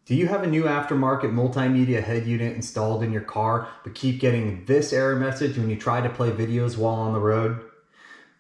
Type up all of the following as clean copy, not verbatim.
Do you have a new aftermarket multimedia head unit installed in your car, but keep getting this error message when you try to play videos while on the road?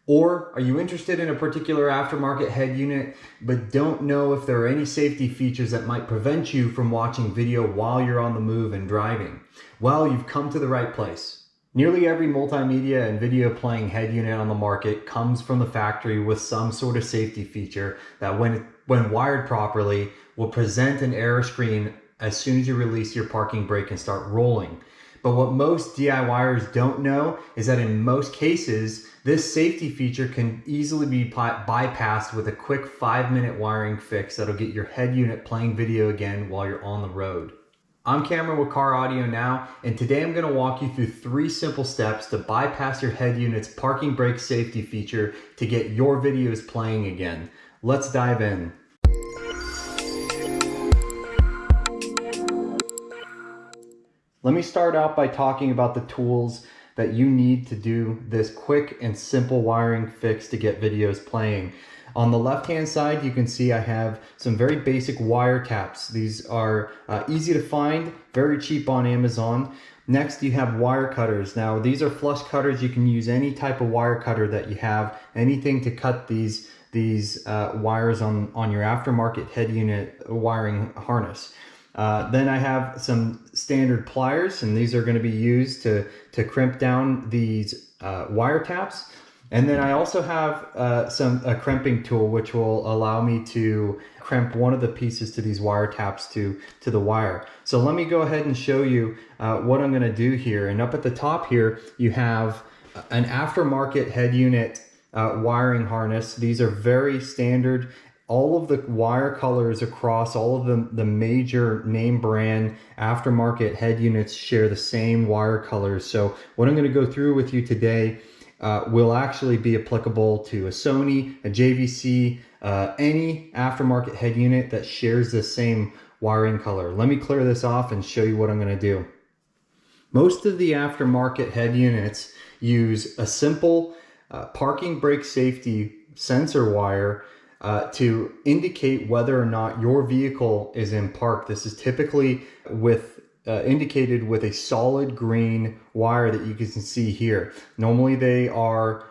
Or are you interested in a particular aftermarket head unit, but don't know if there are any safety features that might prevent you from watching video while you're on the move and driving? Well, you've come to the right place. Nearly every multimedia and video playing head unit on the market comes from the factory with some sort of safety feature that when wired properly will present an error screen as soon as you release your parking brake and start rolling. But what most DIYers don't know is that in most cases, this safety feature can easily be bypassed with a quick 5-minute wiring fix that'll get your head unit playing video again while you're on the road. I'm Cameron with Car Audio Now, and today I'm going to walk you through 3 simple steps to bypass your head unit's parking brake safety feature to get your videos playing again. Let's dive in. Let me start out by talking about the tools that you need to do this quick and simple wiring fix to get videos playing. On the left-hand side, you can see I have some very basic wire taps. These are easy to find, very cheap on Amazon. Next, you have wire cutters. Now, these are flush cutters. You can use any type of wire cutter that you have, anything to cut these wires on your aftermarket head unit wiring harness. Then I have some standard pliers, and these are going to be used to crimp down these wire taps. And then I also have a crimping tool, which will allow me to crimp one of the pieces to these wire taps to the wire. So let me go ahead and show you what I'm going to do here. And up at the top here, you have an aftermarket head unit wiring harness. These are very standard. All of the wire colors across all of the major name brand aftermarket head units share the same wire colors. So what I'm going to go through with you today will actually be applicable to a Sony, a JVC, any aftermarket head unit that shares the same wiring color. Let me clear this off and show you what I'm going to do. Most of the aftermarket head units use a simple parking brake safety sensor wire to indicate whether or not your vehicle is in park. This is typically indicated with a solid green wire that you can see here. Normally they are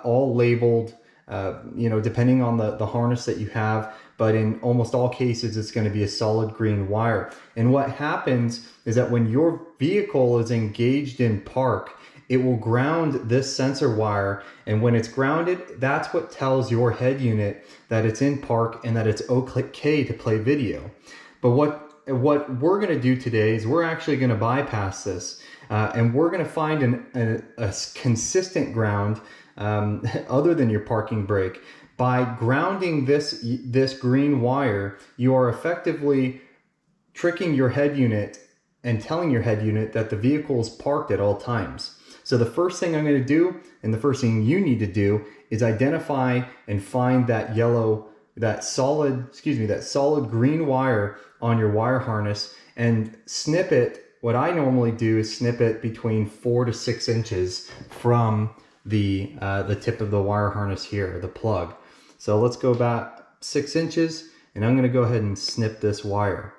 all labeled, depending on the harness that you have, but in almost all cases it's going to be a solid green wire. And what happens is that when your vehicle is engaged in park, it will ground this sensor wire, and when it's grounded, that's what tells your head unit that it's in park and that it's okay to play video. But what we're going to do today is we're actually going to bypass this, and we're going to find a consistent ground other than your parking brake. By grounding this green wire, you are effectively tricking your head unit and telling your head unit that the vehicle is parked at all times. So the first thing I'm going to do, and the first thing you need to do, is identify and find that solid green wire on your wire harness and snip it. What I normally do is snip it between 4 to 6 inches from the tip of the wire harness here, the plug. So let's go about 6 inches, and I'm going to go ahead and snip this wire.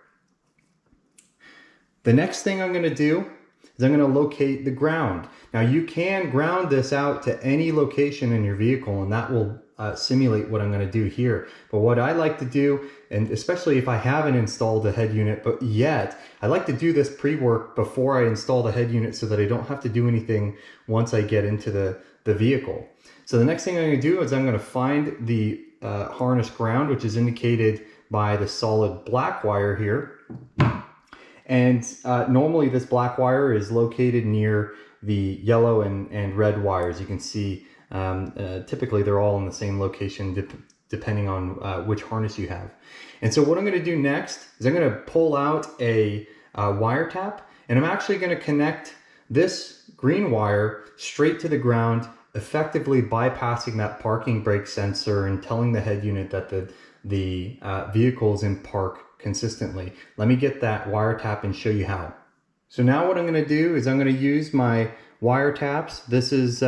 The next thing I'm going to do is I'm going to locate the ground. Now you can ground this out to any location in your vehicle, and that will simulate what I'm going to do here. But what I like to do, and especially if I haven't installed a head unit but yet, I like to do this pre-work before I install the head unit so that I don't have to do anything once I get into the vehicle. So the next thing I'm going to do is I'm going to find the harness ground, which is indicated by the solid black wire here. And normally this black wire is located near the yellow and red wires. You can see typically they're all in the same location depending on which harness you have. And so what I'm going to do next is I'm going to pull out a wire tap, and I'm actually going to connect this green wire straight to the ground, effectively bypassing that parking brake sensor and telling the head unit that the vehicle is in park consistently. Let me get that wire tap and show you how. So now what I'm going to do is I'm going to use my wire taps. This is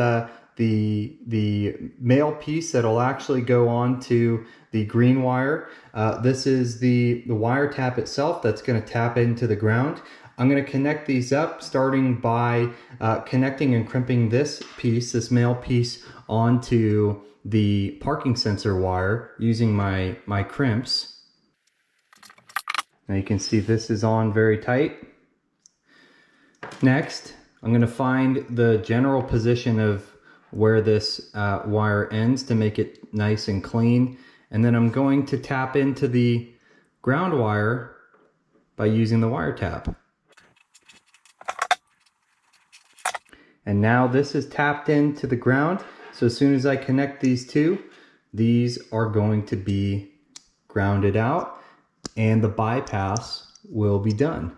the male piece that'll actually go on to the green wire. This is the wire tap itself that's going to tap into the ground. I'm going to connect these up, starting by connecting and crimping this piece, this male piece, onto the parking sensor wire using my crimps. Now you can see this is on very tight. Next, I'm going to find the general position of where this wire ends to make it nice and clean. And then I'm going to tap into the ground wire by using the wire tap. And now this is tapped into the ground. So as soon as I connect these two, these are going to be grounded out and the bypass will be done.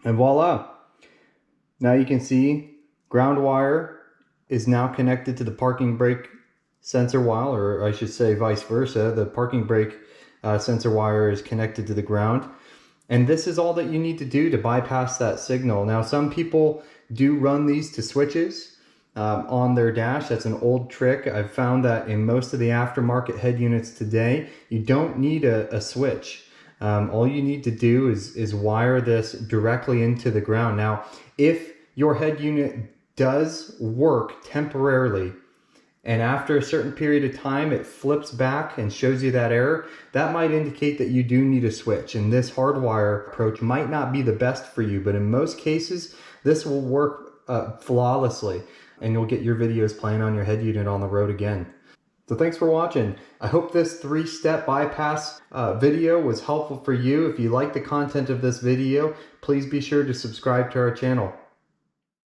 And voila! Now you can see ground wire is now connected to the parking brake sensor wire, or I should say vice versa. The parking brake sensor wire is connected to the ground. And this is all that you need to do to bypass that signal. Now, some people do run these to switches on their dash. That's an old trick. I've found that in most of the aftermarket head units today, you don't need a switch. All you need to do is wire this directly into the ground. Now, if your head unit does work temporarily, and after a certain period of time it flips back and shows you that error, that might indicate that you do need a switch. And this hardwire approach might not be the best for you, but in most cases, this will work flawlessly, and you'll get your videos playing on your head unit on the road again. So thanks for watching. I hope this 3-step bypass video was helpful for you. If you like the content of this video, please be sure to subscribe to our channel.